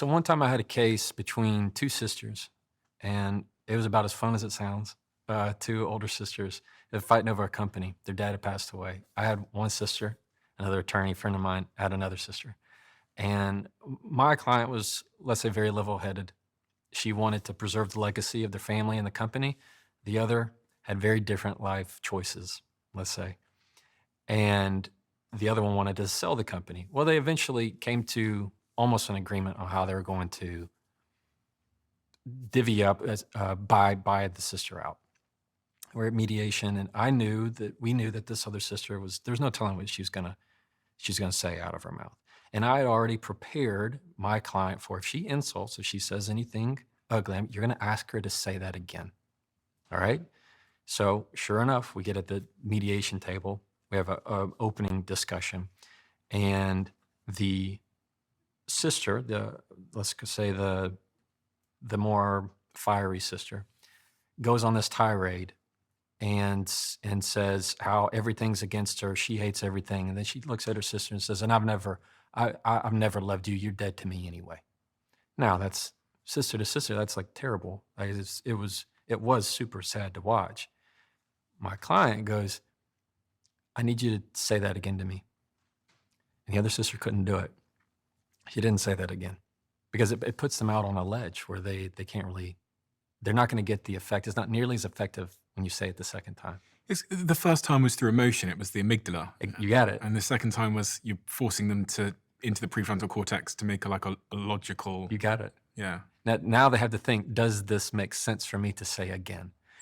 So one time I had a case between two sisters, and it was about as fun as it sounds. Two older sisters fighting over a company. Their dad had passed away. I had one sister, another attorney friend of mine had another sister. And my client was, let's say, very level headed. She wanted to preserve the legacy of their family and the company. The other had very different life choices, let's say. And the other one wanted to sell the company. Well, they eventually came to almost an agreement on how they were going to divvy up as buy the sister out. We're at mediation, and we knew that this other sister was there's no telling what she's gonna say out of her mouth. And I had already prepared my client for if she says anything ugly, you're gonna ask her to say that again. All right. So sure enough, we get at the mediation table. We have a opening discussion, and the sister, say the more fiery sister, goes on this tirade and says how everything's against her. She hates everything, and then she looks at her sister and says, "And I've never loved you. You're dead to me anyway." Now that's sister to sister. That's like terrible. Like, it was super sad to watch. My client goes, "I need you to say that again to me." And the other sister couldn't do it. She didn't say that again because it puts them out on a ledge where they can't really, they're not going to get the effect. It's not nearly as effective when you say it the second time. The first time was through emotion, it was the amygdala. You got it. And the second time was you forcing them into the prefrontal cortex to make a logical, You got it. yeah. Now they have to think, does this make sense for me to say again?